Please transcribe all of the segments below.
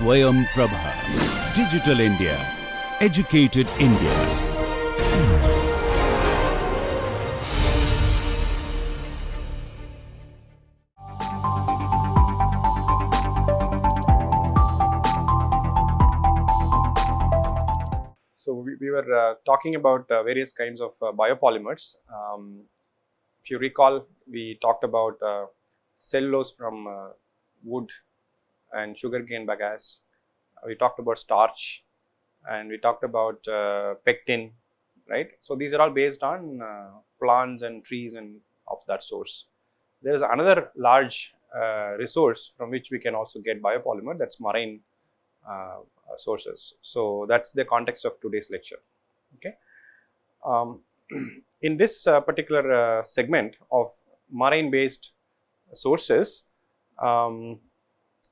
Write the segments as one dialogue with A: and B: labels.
A: Swayam Prabha. Digital India. Educated India.
B: So we were talking about various kinds of biopolymers. If you recall, we talked about cellulose from wood and sugarcane bagasse. We talked about starch, and we talked about pectin, right? So these are all based on plants and trees and of that source. There is another large resource from which we can also get biopolymer, that's marine sources. So that's the context of today's lecture. Okay. In this particular segment of marine based sources,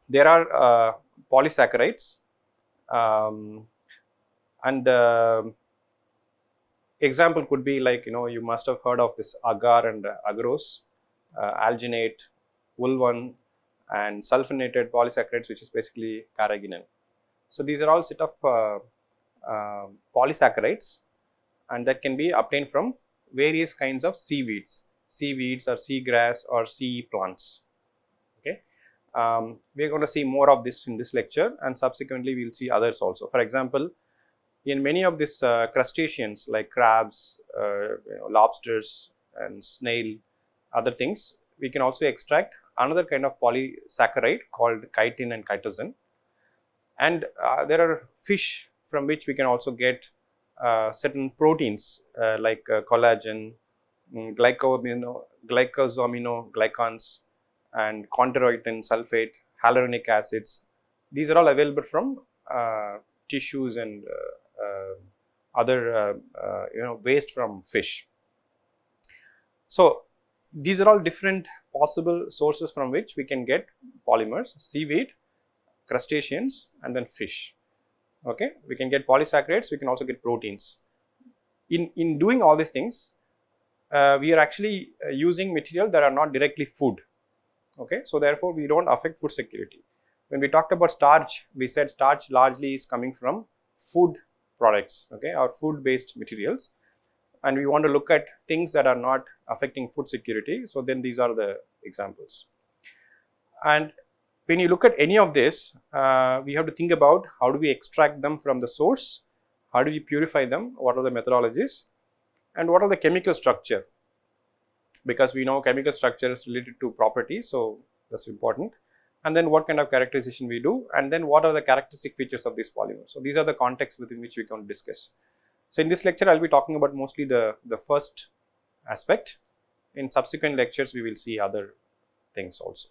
B: there are polysaccharides, and example could be like, you must have heard of this agar and agarose, alginate, wool-1 and sulfonated polysaccharides, which is basically carrageenan. So these are all set of polysaccharides, and that can be obtained from various kinds of seaweeds or seagrass or sea plants. Okay, we are going to see more of this in this lecture, and subsequently we will see others also. For example, in many of these crustaceans like crabs, lobsters and snail, other things, we can also extract another kind of polysaccharide called chitin and chitosan. And there are fish from which we can also get certain proteins like collagen, glycosaminoglycans and chondroitin sulfate, hyaluronic acids. These are all available from tissues and other waste from fish. So these are all different possible sources from which we can get polymers: seaweed, crustaceans and then fish. Okay, we can get polysaccharides, we can also get proteins. In doing all these things, we are actually using material that are not directly food. Okay, so therefore we don't affect food security. When we talked about starch, we said starch largely is coming from food products, okay, or food based materials, and we want to look at things that are not affecting food security. So then these are the examples. And when you look at any of this, we have to think about how do we extract them from the source, how do we purify them, what are the methodologies, and what are the chemical structure, because we know chemical structure is related to properties, so that's important. And then what kind of characterization we do, and then what are the characteristic features of these polymers. So these are the contexts within which we can discuss. So in this lecture, I will be talking about mostly the first aspect. In subsequent lectures, we will see other things also.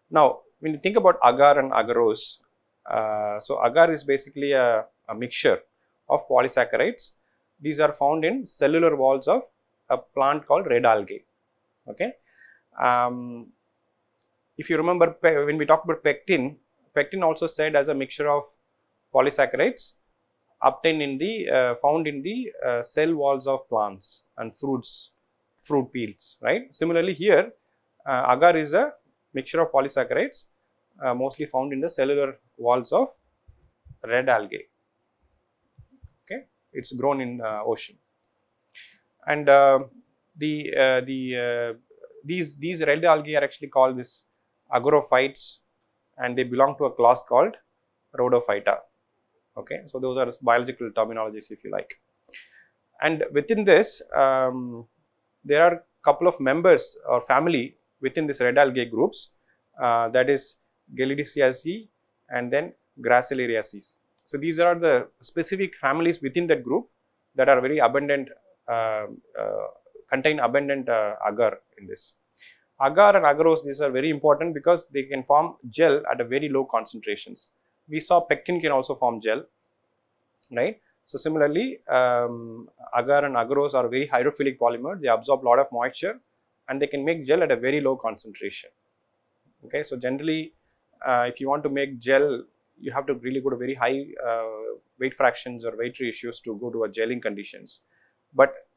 B: Now, when you think about agar and agarose, so agar is basically a mixture of polysaccharides. These are found in cellular walls of a plant called red algae. Okay. If you remember, when we talked about pectin also said as a mixture of polysaccharides obtained in the found in the cell walls of plants and fruit peels, right? Similarly here, agar is a mixture of polysaccharides mostly found in the cellular walls of red algae. Okay, it's grown in ocean, and these red algae are actually called this agoraphytes, and they belong to a class called rhodophyta. Okay, so those are biological terminologies, if you like. And within this, there are a couple of members or family within this red algae groups, that is Gelidiciaceae and then Gracilariaceae. So these are the specific families within that group that are very abundant, contain abundant agar in this. Agar and agarose, these are very important because they can form gel at a very low concentrations. We saw pectin can also form gel, right? So similarly, agar and agarose are very hydrophilic polymer. They absorb a lot of moisture and they can make gel at a very low concentration. Okay, so generally, if you want to make gel, you have to really go to very high weight fractions or weight ratios to go to a gelling conditions. But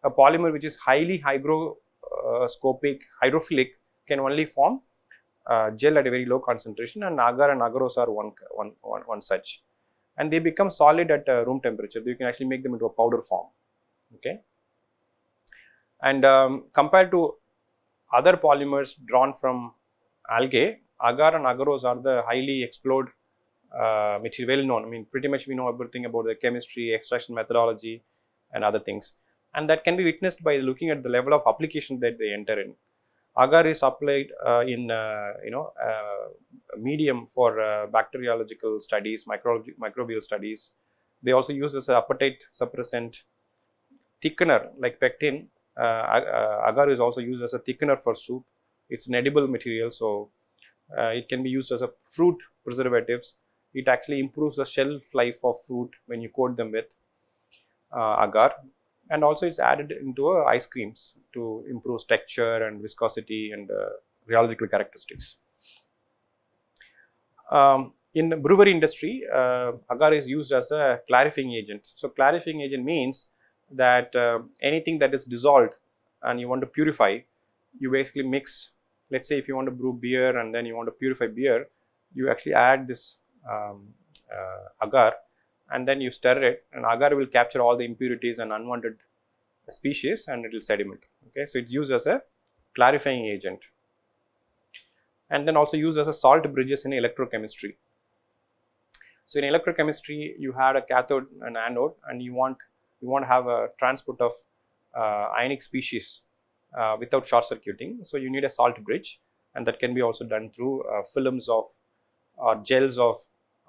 B: a polymer which is highly hygroscopic, hydrophilic, can only form gel at a very low concentration, and agar and agarose are one such, and they become solid at room temperature. You can actually make them into a powder form. Okay, and compared to other polymers drawn from algae, agar and agarose are the highly explored material, well known. I mean, pretty much we know everything about the chemistry, extraction methodology, and other things, and that can be witnessed by looking at the level of application that they enter in. Agar is applied in medium for bacteriological studies, microbial studies. They also use as an appetite suppressant, thickener like pectin. Agar is also used as a thickener for soup. It's an edible material, so it can be used as a fruit preservatives. It actually improves the shelf life of fruit when you coat them with agar, and also it's added into ice creams to improve texture and viscosity and rheological characteristics. In the brewery industry, agar is used as a clarifying agent. So clarifying agent means that anything that is dissolved and you want to purify, you basically mix. Let's say if you want to brew beer and then you want to purify beer, you actually add this agar, and then you stir it, and agar will capture all the impurities and unwanted species, and it will sediment. Okay, so it's used as a clarifying agent, and then also used as a salt bridges in electrochemistry. So in electrochemistry, you had a cathode and anode, and you want to have a transport of ionic species without short circuiting. So you need a salt bridge, and that can be also done through films of or gels of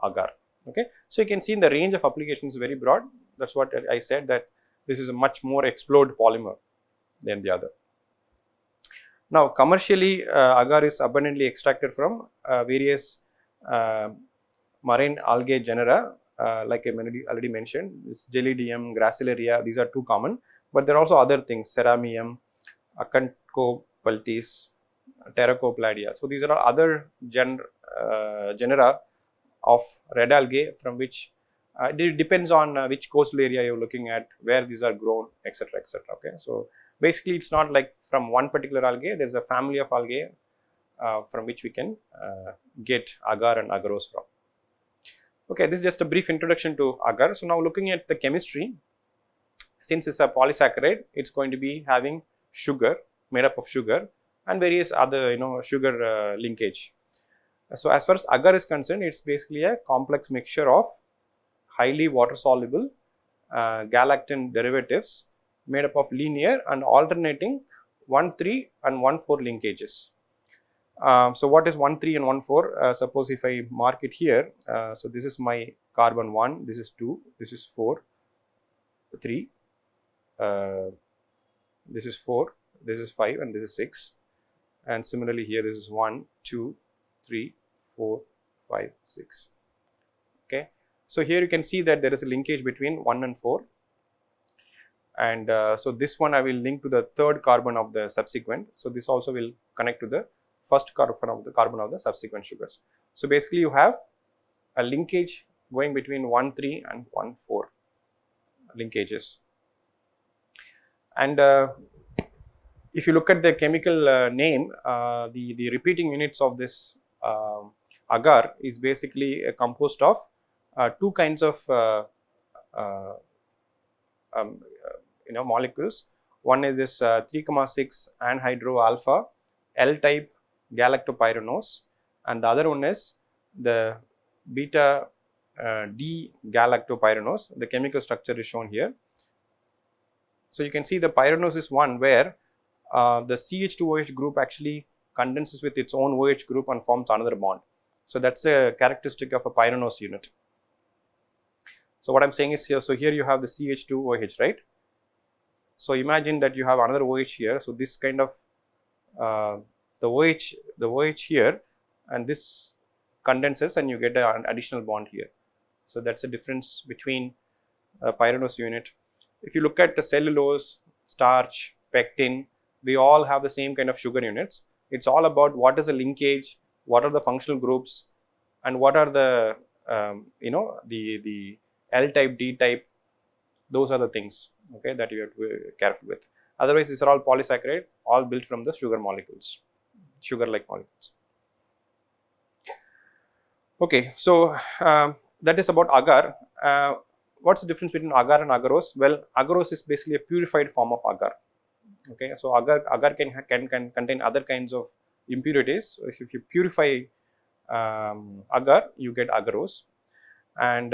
B: agar. Okay, so you can see in the range of applications very broad. That's what I said, that this is a much more explored polymer than the other. Now commercially, agar is abundantly extracted from various marine algae genera, like I already mentioned. This Gelidium, Gracilaria, these are two common, but there are also other things: Ceramium, Acanthopeltis, Pterocopladia. So these are all other genera of red algae, from which it depends on which coastal area you're looking at, where these are grown, etc., etc. Okay, so basically it's not like from one particular algae. There's a family of algae from which we can get agar and agarose from. Okay, this is just a brief introduction to agar. So now looking at the chemistry, since it's a polysaccharide, it's going to be having sugar, made up of sugar, and various other sugar linkage. So as far as agar is concerned, it's basically a complex mixture of highly water soluble galactine derivatives made up of linear and alternating 1,3 and 1,4 linkages. So what is 1,3 and 1,4? Suppose if I mark it here, so this is my carbon 1, this is 2, this is 4, 3, this is 4, this is 5, and this is 6, and similarly here this is 1, 2, 3, 4, 5, 6. Okay, so here you can see that there is a linkage between 1 and 4, and so this one I will link to the third carbon of the subsequent. So this also will connect to the first carbon of the subsequent sugars. So basically you have a linkage going between 1,3 and 1,4 linkages. And if you look at the chemical name, the repeating units of this agar is basically composed of two kinds of molecules. One is this 3,6 anhydro alpha L type galactopyranose, and the other one is the beta D galactopyranose. The chemical structure is shown here. So you can see the pyranose is one where the CH2OH group actually condenses with its own OH group and forms another bond. So that's a characteristic of a pyranose unit. So what I'm saying is here, so here you have the CH2OH, right? So imagine that you have another OH here. So this kind of the OH here, and this condenses and you get an additional bond here. So that's the difference between a pyranose unit. If you look at the cellulose, starch, pectin, they all have the same kind of sugar units. It's all about what is the linkage, what are the functional groups, and what are the the L type, D type. Those are the things, okay, that you have to be careful with. Otherwise, these are all polysaccharide, all built from the sugar molecules, sugar-like molecules. Okay, so that is about agar. What's the difference between agar and agarose? Well, agarose is basically a purified form of agar. Okay, so agar can contain other kinds of impurities. So if you purify agar, you get agarose. And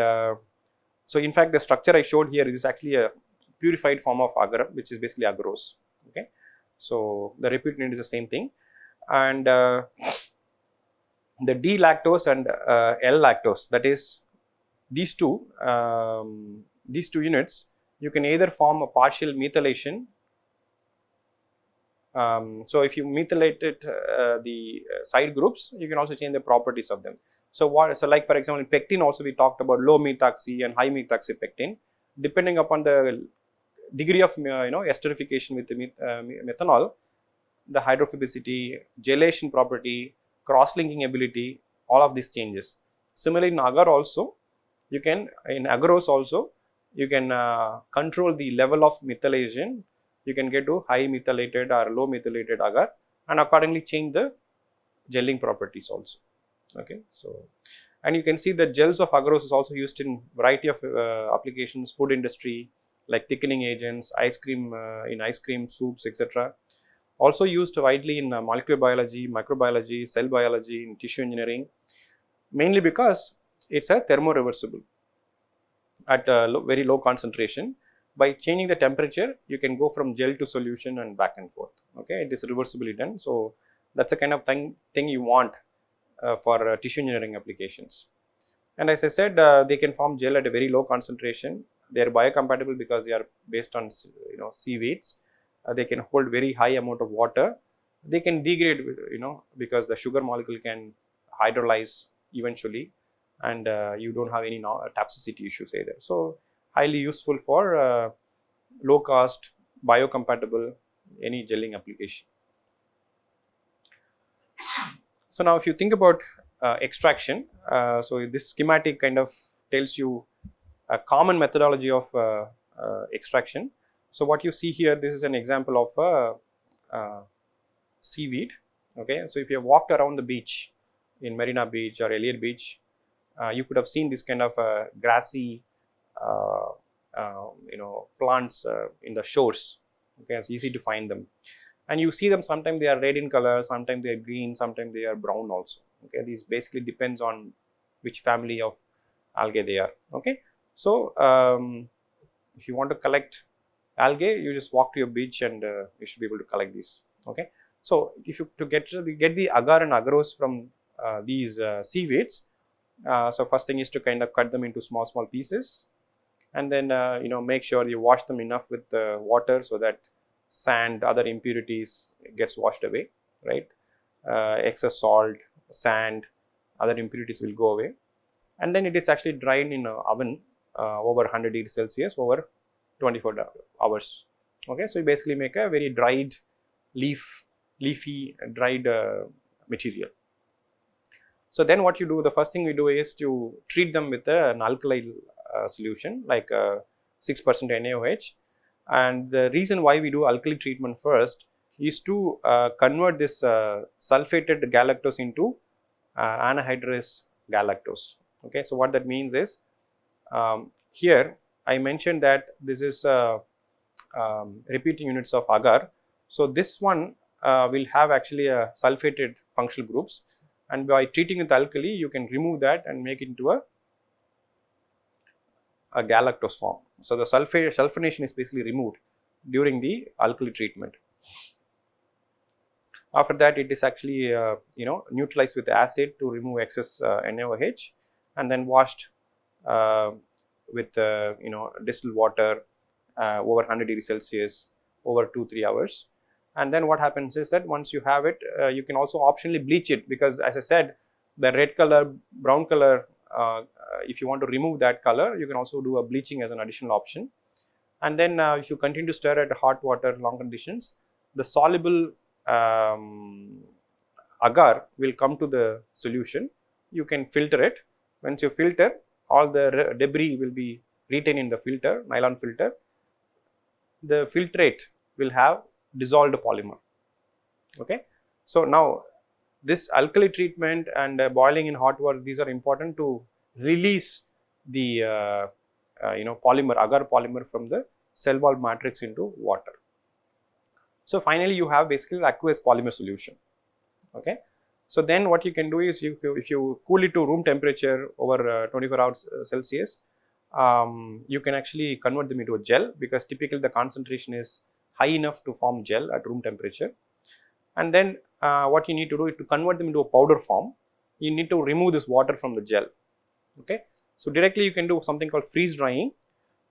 B: so in fact the structure I showed here is actually a purified form of agar, which is basically agarose. Okay, so the repugnant is the same thing. And the D lactose and L lactose, that is these two units, you can either form a partial methylation. So if you methylated the side groups, you can also change the properties of them. So like for example, in pectin also we talked about low methoxy and high methoxy pectin. Depending upon the degree of esterification with the methanol, the hydrophobicity, gelation property, cross-linking ability, all of these changes. Similarly, in agar also, you can, in agarose also, you can control the level of methylation. You can get to high methylated or low methylated agar, and accordingly change the gelling properties also. Okay, so and you can see that gels of agarose is also used in variety of applications, food industry, like thickening agents, ice cream in ice cream soups, etc. Also used widely in molecular biology, microbiology, cell biology, in tissue engineering, mainly because it's a thermoreversible at a very low concentration. By changing the temperature, you can go from gel to solution and back and forth. Okay, it is reversibly done. So that's the kind of thing you want for tissue engineering applications. And as I said, they can form gel at a very low concentration. They are biocompatible because they are based on seaweeds. They can hold very high amount of water. They can degrade, because the sugar molecule can hydrolyze eventually, and you don't have any toxicity issues either. So highly useful for low cost, biocompatible, any gelling application. So now if you think about extraction, so this schematic kind of tells you a common methodology of extraction. So what you see here, this is an example of seaweed. Okay, so if you have walked around the beach in Marina Beach or Elliot Beach, you could have seen this kind of grassy plants in the shores. Okay, it's easy to find them, and you see them sometimes they are red in color, sometimes they are green, sometimes they are brown also. Okay, these basically depends on which family of algae they are. Okay, so if you want to collect algae, you just walk to your beach and you should be able to collect these. Okay, so if you to get the agar and agarose from these seaweeds, so first thing is to kind of cut them into small pieces, and then make sure you wash them enough with water so that sand, other impurities gets washed away, right? Excess salt, sand, other impurities will go away, and then it is actually dried in an oven over 100 degrees Celsius over 24 hours. Okay, so you basically make a very dried leafy dried material. So then what you do, the first thing we do is to treat them with an alkali solution like 6% NaOH. And the reason why we do alkali treatment first is to convert this sulfated galactose into anhydrous galactose. Okay, so what that means is, here I mentioned that this is repeating units of agar. So this one will have actually a sulfated functional groups, and by treating with alkali you can remove that and make it into a galactose form. So the sulfonation is basically removed during the alkali treatment. After that, it is actually neutralized with acid to remove excess NaOH, and then washed with distilled water over 100 degrees Celsius over 2-3 hours. And then what happens is that once you have it, you can also optionally bleach it, because as I said, the red color, brown color, if you want to remove that color, you can also do a bleaching as an additional option. And then if you continue to stir at hot water, long conditions, the soluble agar will come to the solution. You can filter it. Once you filter, all the debris will be retained in the filter, nylon filter. The filtrate will have dissolved polymer. Okay, so now this alkali treatment and boiling in hot water, these are important to release the polymer, agar polymer from the cell wall matrix into water. So finally, you have basically aqueous polymer solution. Okay. So then what you can do is, if you cool it to room temperature over 24 hours Celsius, you can actually convert them into a gel, because typically the concentration is high enough to form gel at room temperature. And then what you need to do is to convert them into a powder form, you need to remove this water from the gel. Okay. So directly you can do something called freeze drying,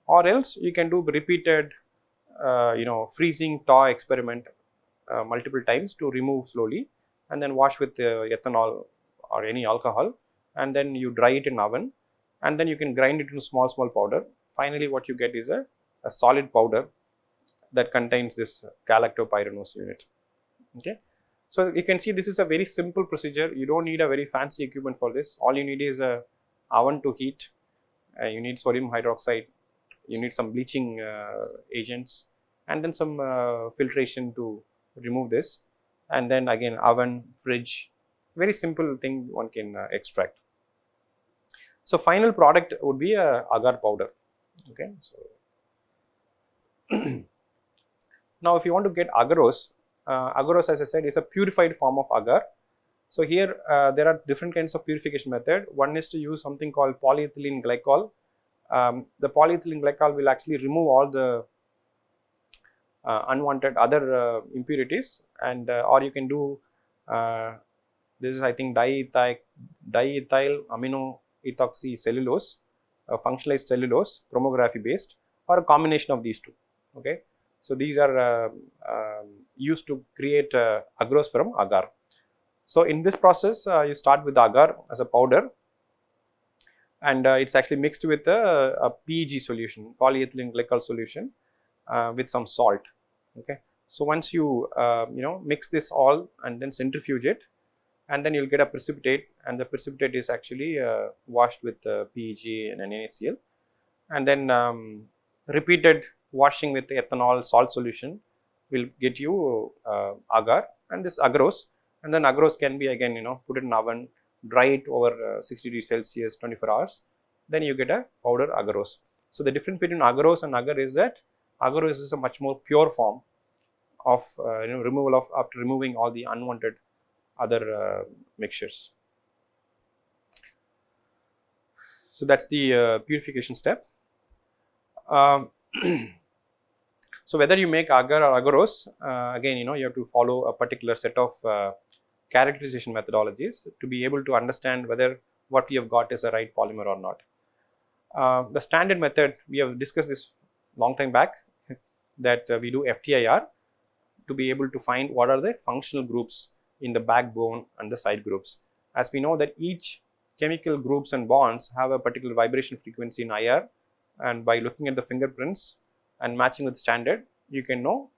B: or else you can do repeated freezing thaw experiment multiple times to remove slowly, and then wash with ethanol or any alcohol, and then you dry it in oven, and then you can grind it into small powder. Finally what you get is a solid powder that contains this galactopyranose unit. Okay. So you can see this is a very simple procedure. You don't need a very fancy equipment for this. All you need is a oven to heat, you need sodium hydroxide, you need some bleaching agents, and then some filtration to remove this, and then again oven, fridge, very simple thing one can extract. So final product would be a agar powder. Okay. So now if you want to get agarose, agarose, as I said, is a purified form of agar. So here there are different kinds of purification method. One is to use something called polyethylene glycol. The polyethylene glycol will actually remove all the unwanted other impurities, and or you can do this is, I think, diethyl amino ethoxy cellulose, functionalized cellulose, chromography based, or a combination of these two. Okay. So these are used to create agarose from agar. So in this process, you start with the agar as a powder, and it's actually mixed with a PEG solution, polyethylene glycol solution, with some salt. Okay. So once you mix this all and then centrifuge it, and then you'll get a precipitate, and the precipitate is actually washed with PEG and NaCl, and then repeated washing with ethanol salt solution will get you agar and this agarose. And then agarose can be again put it in oven, dry it over 60 degrees Celsius 24 hours, then you get a powder agarose. So the difference between agarose and agar is that agarose is a much more pure form of removal of, after removing all the unwanted other mixtures. So that's the purification step. So whether you make agar or agarose, again you have to follow a particular set of characterization methodologies to be able to understand whether what we have got is a right polymer or not. The standard method, we have discussed this long time back, that we do FTIR to be able to find what are the functional groups in the backbone and the side groups. As we know that each chemical groups and bonds have a particular vibration frequency in IR, and by looking at the fingerprints and matching with standard, you can know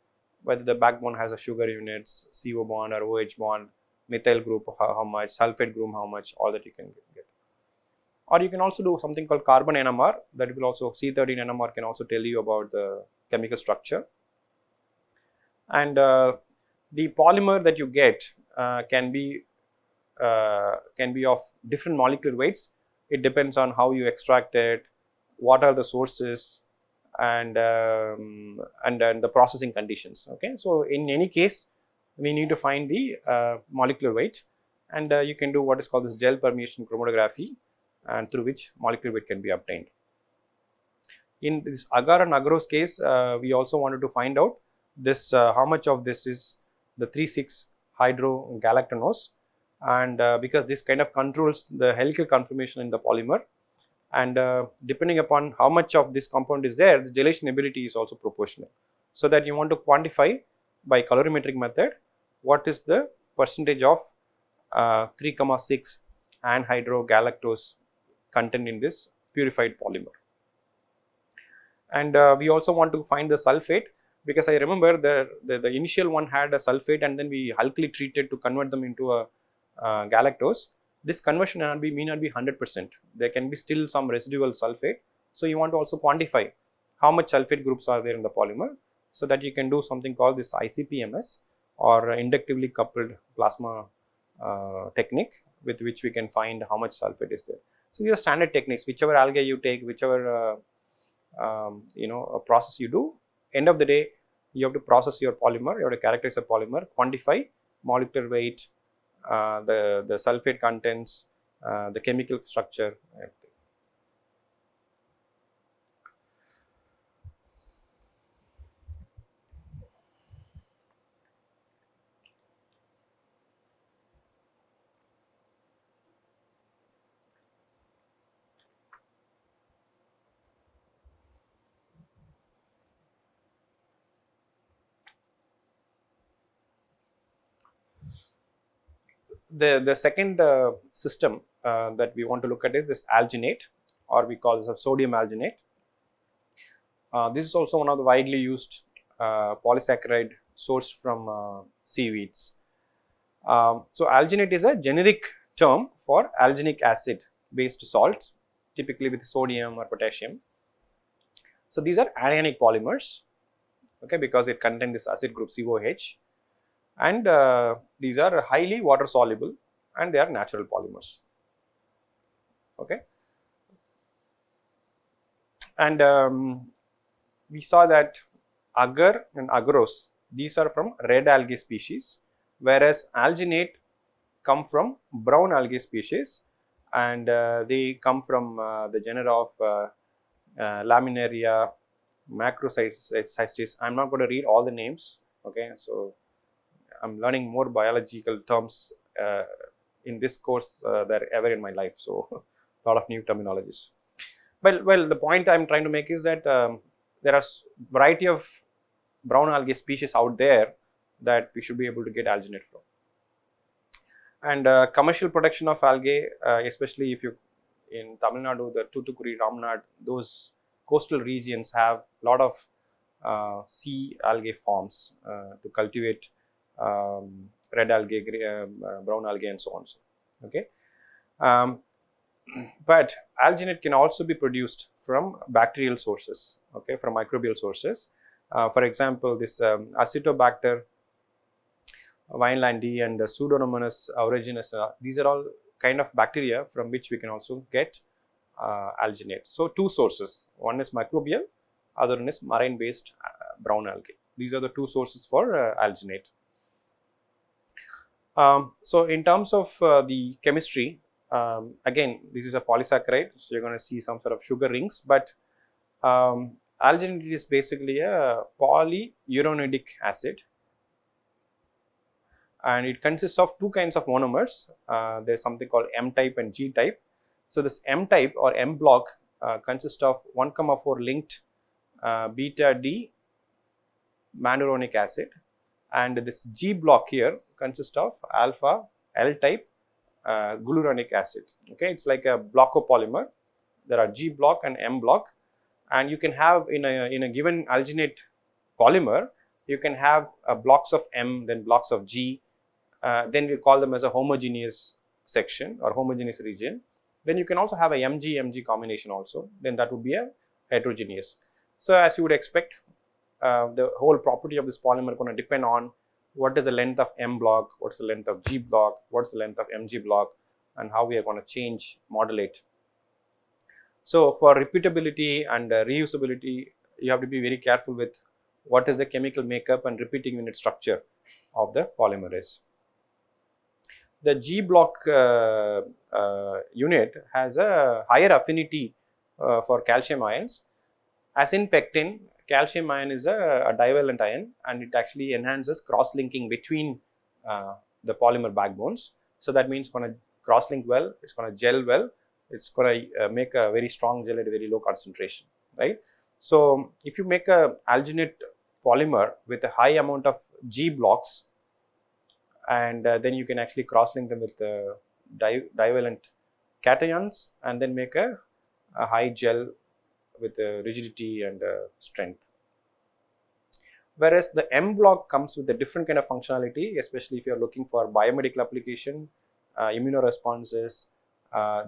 B: whether the backbone has a sugar units, CO bond or OH bond, methyl group how much, sulfate group how much, all that you can get. Or you can also do something called carbon NMR, that will also C13 NMR can also tell you about the chemical structure. And the polymer that you get can be of different molecular weights. It depends on how you extract it, what are the sources, and the processing conditions. Okay, so in any case, we need to find the molecular weight, and you can do what is called this gel permeation chromatography, and through which molecular weight can be obtained. In this agar and agarose case, we also wanted to find out this how much of this is the 3,6 hydrogalactonose, and because this kind of controls the helical conformation in the polymer, and depending upon how much of this compound is there, the gelation ability is also proportional. So that you want to quantify by colorimetric method what is the percentage of 3,6 anhydrogalactose content in this purified polymer. And we also want to find the sulfate, because I remember the initial one had a sulfate, and then we alkali treated to convert them into a galactose. This conversion may not be 100%. There can be still some residual sulfate. So you want to also quantify how much sulfate groups are there in the polymer, so that you can do something called this ICP-MS, or inductively coupled plasma technique with which we can find how much sulfate is there. So these are standard techniques. Whichever algae you take, whichever process you do, end of the day you have to process your polymer, you have to characterize the polymer, quantify molecular weight, the sulfate contents, the chemical structure, everything. The second system that we want to look at is this alginate, or we call this a sodium alginate. This is also one of the widely used polysaccharide sourced from seaweeds. So alginate is a generic term for alginic acid based salts, typically with sodium or potassium. So these are anionic polymers, okay, because it contains this acid group COH, and these are highly water soluble and they are natural polymers, okay. And we saw that agar and agarose, these are from red algae species, whereas alginate come from brown algae species, and they come from the genera of Laminaria, Macrocystis. I'm not going to read all the names, okay. So I'm learning more biological terms in this course than ever in my life, so a lot of new terminologies. Well, the point I'm trying to make is that there are variety of brown algae species out there that we should be able to get alginate from. And commercial production of algae, especially if you in Tamil Nadu, the Toothukudi, Ramnad, those coastal regions have a lot of sea algae farms to cultivate red algae, brown algae, and so on. So, okay. But alginate can also be produced from bacterial sources, okay, from microbial sources. For example, this Acetobacter vinelandi and Pseudomonas aeruginosa, these are all kind of bacteria from which we can also get alginate. So two sources, one is microbial, other one is marine based brown algae. These are the two sources for alginate. So in terms of the chemistry, again, this is a polysaccharide, so you're going to see some sort of sugar rings, but alginate is basically a polyuronidic acid, and it consists of two kinds of monomers. There's something called M type and G type. So this M type or M block consists of 1,4 linked beta D manuronic acid, and this G block here consists of alpha L type gluuronic acid. Okay, it's like a blockopolymer. There are G block and M block, and you can have in a given alginate polymer, you can have blocks of M, then blocks of G, then we call them as a homogeneous section or homogeneous region. Then you can also have a Mg combination also, then that would be a heterogeneous. So as you would expect, the whole property of this polymer going to depend on what is the length of M block, what's the length of G block, what's the length of Mg block, and how we are going to change, modulate. So for repeatability and reusability, you have to be very careful with what is the chemical makeup and repeating unit structure of the polymer is. The G block unit has a higher affinity for calcium ions. As in pectin, calcium ion is a divalent ion, and it actually enhances cross-linking between the polymer backbones. So that means it's going to cross-link well, it's going to gel well, it's going to make a very strong gel at a very low concentration, right? So if you make a alginate polymer with a high amount of G blocks, and then you can actually cross-link them with divalent cations, and then make a high gel with rigidity and strength. Whereas the M block comes with a different kind of functionality, especially if you are looking for biomedical application, immunoresponses.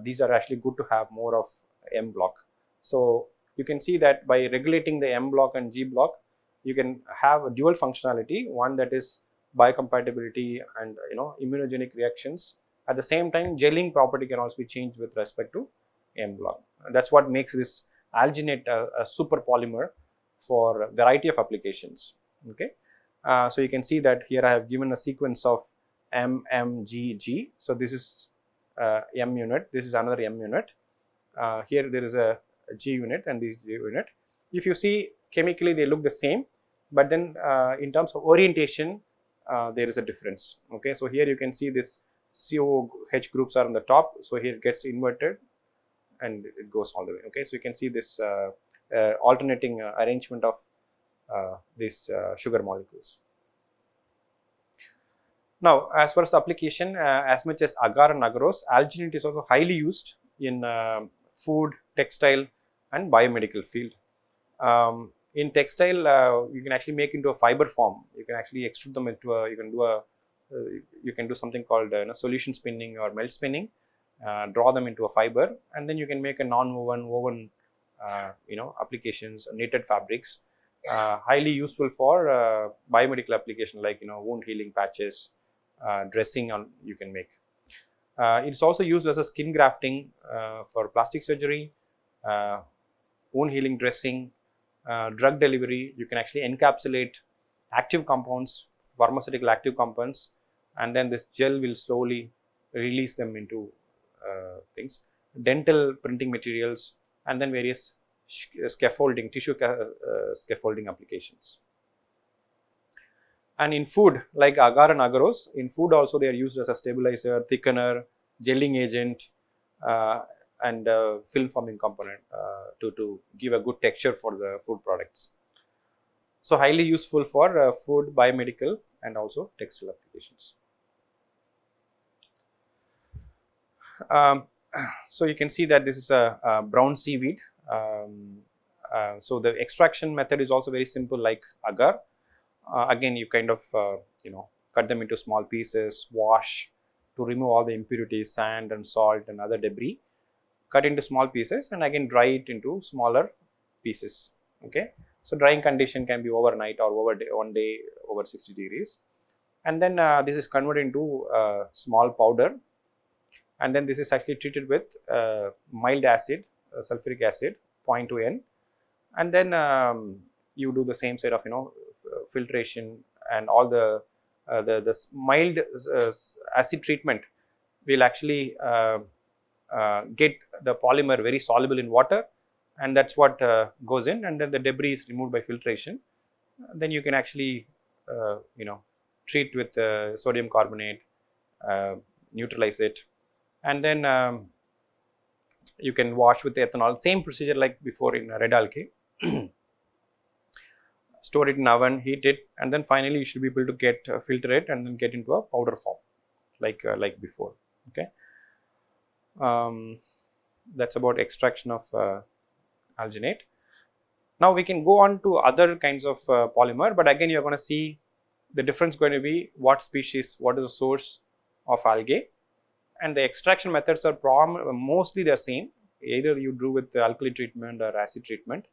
B: These are actually good to have more of M block. So you can see that by regulating the M block and G block, you can have a dual functionality, one that is biocompatibility and immunogenic reactions. At the same time, gelling property can also be changed with respect to M log. That's what makes this alginate a super polymer for a variety of applications. Okay, so you can see that here I have given a sequence of M, M, G, G. So this is M unit. This is another M unit. Here there is a G unit and this G unit. If you see chemically, they look the same, but then in terms of orientation, there is a difference. Okay, so here you can see this COH groups are on the top, so here it gets inverted and it goes all the way. Okay, so you can see this alternating arrangement of these sugar molecules. Now, as far as the application, as much as agar and agarose, alginate is also highly used in food, textile and biomedical field. In textile, you can actually make into a fiber form. You can actually extrude them into a, you can do something called solution spinning or melt spinning, draw them into a fiber, and then you can make a non-woven applications, knitted fabrics, highly useful for biomedical application like wound healing patches, dressing on you can make. It's also used as a skin grafting for plastic surgery, wound healing dressing, drug delivery. You can actually encapsulate active compounds, pharmaceutical active compounds, and then this gel will slowly release them into things, dental printing materials, and then various scaffolding, tissue scaffolding applications. And in food, like agar and agarose, in food also they are used as a stabilizer, thickener, gelling agent, and film forming component to give a good texture for the food products. So highly useful for food, biomedical and also textile applications. So you can see that this is a brown seaweed. So the extraction method is also very simple like agar. Again, you kind of cut them into small pieces, wash to remove all the impurities, sand and salt and other debris, cut into small pieces and again dry it into smaller pieces. Okay, so drying condition can be overnight or over day, 1 day over 60 degrees, and then this is converted into small powder, and then this is actually treated with mild acid, sulfuric acid 0.2 N, and then you do the same set of filtration and all the mild acid treatment will actually get the polymer very soluble in water, and that's what goes in, and then the debris is removed by filtration. Then you can actually treat with sodium carbonate, neutralize it, and then you can wash with ethanol, same procedure like before in red algae. Store it in oven, heat it, and then finally you should be able to get filter it and then get into a powder form like before. Okay, that's about extraction of alginate. Now we can go on to other kinds of polymer, but again you are going to see the difference going to be what species, what is the source of algae, and the extraction methods are mostly the same. Either you do with the alkali treatment or acid treatment.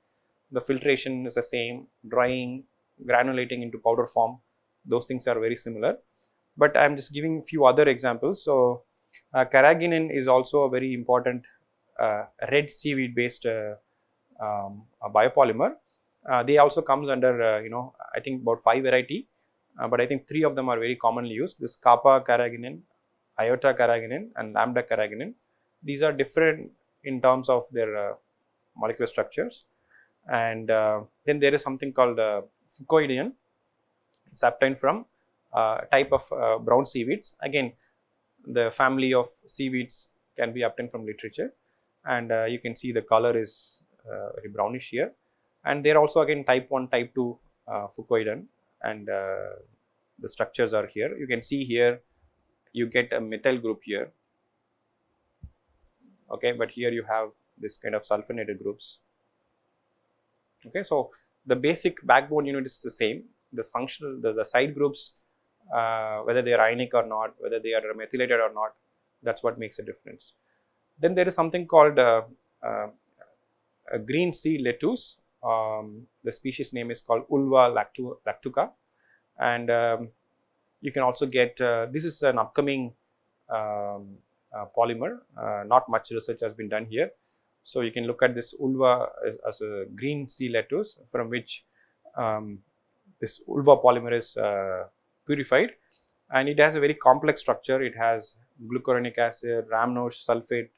B: The filtration is the same, drying, granulating into powder form, those things are very similar, but I am just giving a few other examples. So carrageenan is also a very important red seaweed based biopolymer. They also comes under I think about 5 variety, but I think 3 of them are very commonly used. This kappa carrageenan, iota carrageenan and lambda carrageenan. These are different in terms of their molecular structures. And then there is something called fucoidian. It's obtained from type of brown seaweeds. Again, the family of seaweeds can be obtained from literature, and you can see the color is very brownish here. And there are also again type 1, type 2 fucoidian, and the structures are here. You can see here you get a methyl group here. Okay, but here you have this kind of sulfonated groups. Okay, so the basic backbone unit is the same. This functional, the side groups, whether they are ionic or not, whether they are methylated or not, that's what makes a difference. Then there is something called a green sea lettuce. The species name is called Ulva lactuca, and You can also get, this is an upcoming polymer, not much research has been done here. So you can look at this ulva as a green sea lettuce from which this ulva polymer is purified, and it has a very complex structure. It has glucuronic acid, rhamnose sulfate,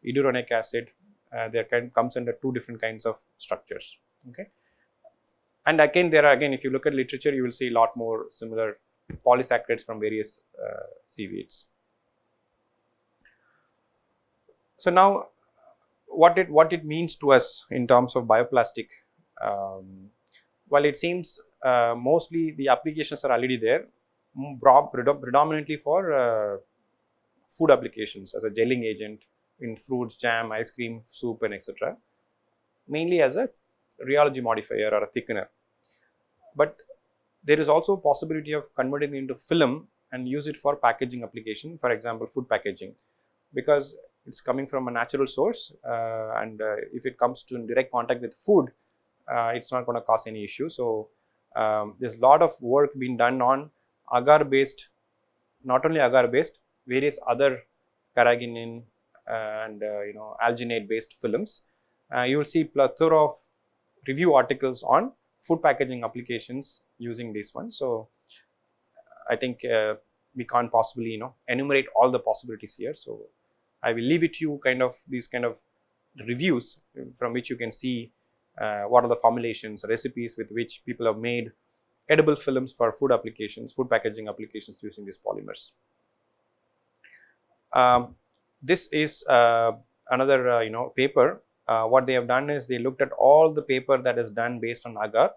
B: iduronic acid. There comes under 2 different kinds of structures. Okay, and again there are, again if you look at literature, you will see a lot more similar polysaccharides from various seaweeds. So now what it means to us in terms of bioplastic, well, it seems mostly the applications are already there, predominantly for food applications as a gelling agent in fruits, jam, ice cream, soup, and etc. Mainly as a rheology modifier or a thickener. But there is also a possibility of converting it into film and use it for packaging application, for example, food packaging, because it's coming from a natural source, and if it comes to in direct contact with food, it's not going to cause any issue. So there's a lot of work being done on agar based, not only agar based, various other carrageenan and alginate based films. You will see plethora of review articles on food packaging applications using this one. So I think we can't possibly enumerate all the possibilities here. So I will leave it to you these kind of reviews from which you can see what are the formulations, recipes with which people have made edible films for food applications, food packaging applications using these polymers. This is another paper. What they have done is they looked at all the paper that is done based on agar,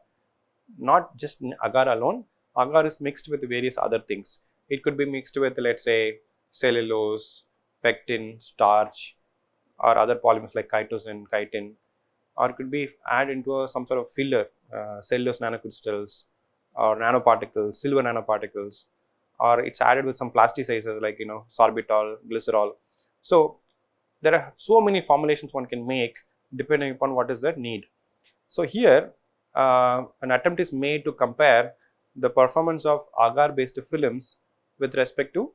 B: not just agar alone. Agar is mixed with various other things. It could be mixed with, let's say, cellulose, pectin, starch, or other polymers like chitosan, chitin, or it could be added into some sort of filler, cellulose nanocrystals or nanoparticles, silver nanoparticles, or it's added with some plasticizers like sorbitol, glycerol. So there are so many formulations one can make depending upon what is the need. So here an attempt is made to compare the performance of agar based films with respect to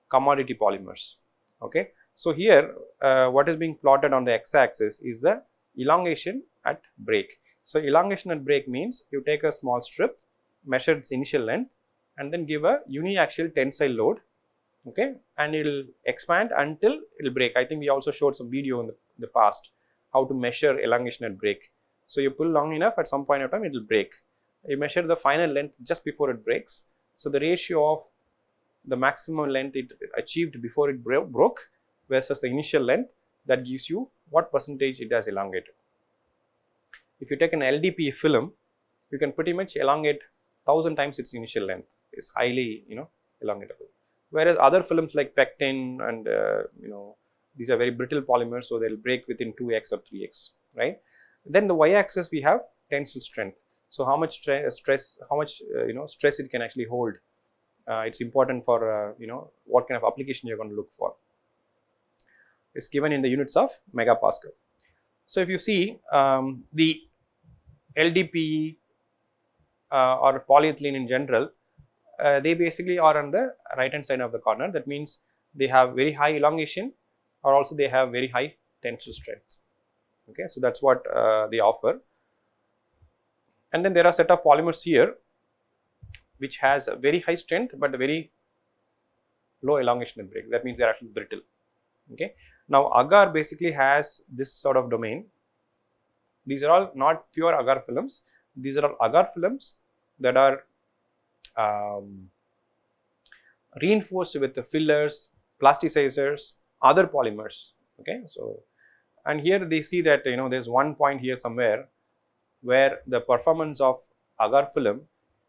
B: commodity polymers. Okay, so here what is being plotted on the x-axis is the elongation at break. So elongation at break means you take a small strip, measure its initial length, and then give a uniaxial tensile load, okay, and it will expand until it will break. I think we also showed some video in the past how to measure elongation at break. So you pull long enough, at some point of time it will break. You measure the final length just before it breaks. So the ratio of the maximum length it achieved before it broke versus the initial length, that gives you what percentage it has elongated. If you take an LDPE film, you can pretty much elongate 1000 times its initial length. It's highly elongatable. Whereas other films like pectin and these are very brittle polymers, so they'll break within 2x or 3x, right? Then the y-axis we have tensile strength. So how much stress, stress it can actually hold. It's important for what kind of application you're going to look for. It's given in the units of megapascal. So if you see the LDPE or polyethylene in general, they basically are on the right hand side of the corner. That means they have very high elongation, or also they have very high tensile strength. Okay, so that's what they offer. And then there are a set of polymers here which has a very high strength but a very low elongation at break. That means they are actually brittle. Okay, now agar basically has this sort of domain. These are all not pure agar films. These are all agar films that are reinforced with the fillers, plasticizers, other polymers. Okay, so and here they see that there's one point here somewhere where the performance of agar film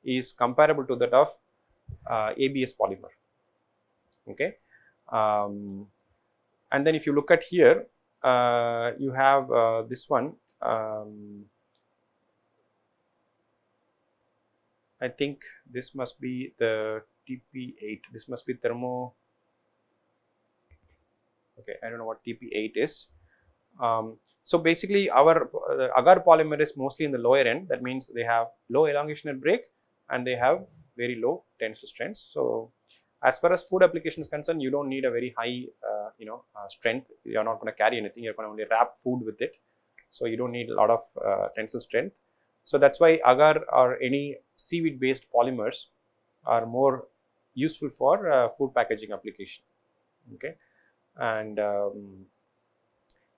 B: is comparable to that of ABS polymer. Okay, and then if you look at here, you have this one. I think this must be the TP8. This must be thermo. Okay, I don't know what TP8 is. So basically, our agar polymer is mostly in the lower end. That means they have low elongation at break and they have very low tensile strengths. So as far as food application is concerned, you don't need a very high strength. You're not going to carry anything, you're going to only wrap food with it, so you don't need a lot of tensile strength. So that's why agar or any seaweed based polymers are more useful for food packaging application. Okay, and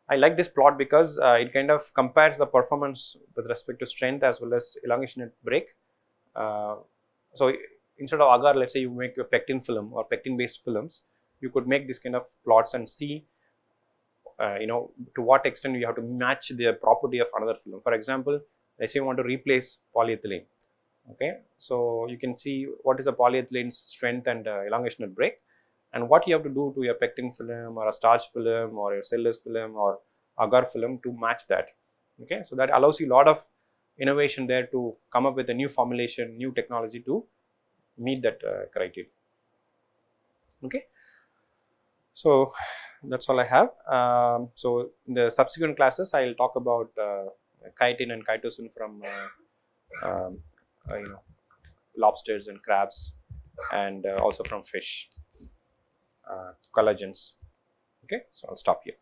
B: I like this plot because it kind of compares the performance with respect to strength as well as elongation at break. So instead of agar, let's say you make a pectin film or pectin based films, you could make this kind of plots and see to what extent you have to match the property of another film. For example, let's say you want to replace polyethylene. Okay, so you can see what is the polyethylene's strength and elongation at break, and what you have to do to your pectin film or a starch film or your cellulose film or agar film to match that. Okay, so that allows you a lot of innovation there to come up with a new formulation, new technology to meet that criteria. Okay, so that's all I have. So in the subsequent classes, I will talk about chitin and chitosan from lobsters and crabs, and also from fish, collagens. Okay, so I'll stop here.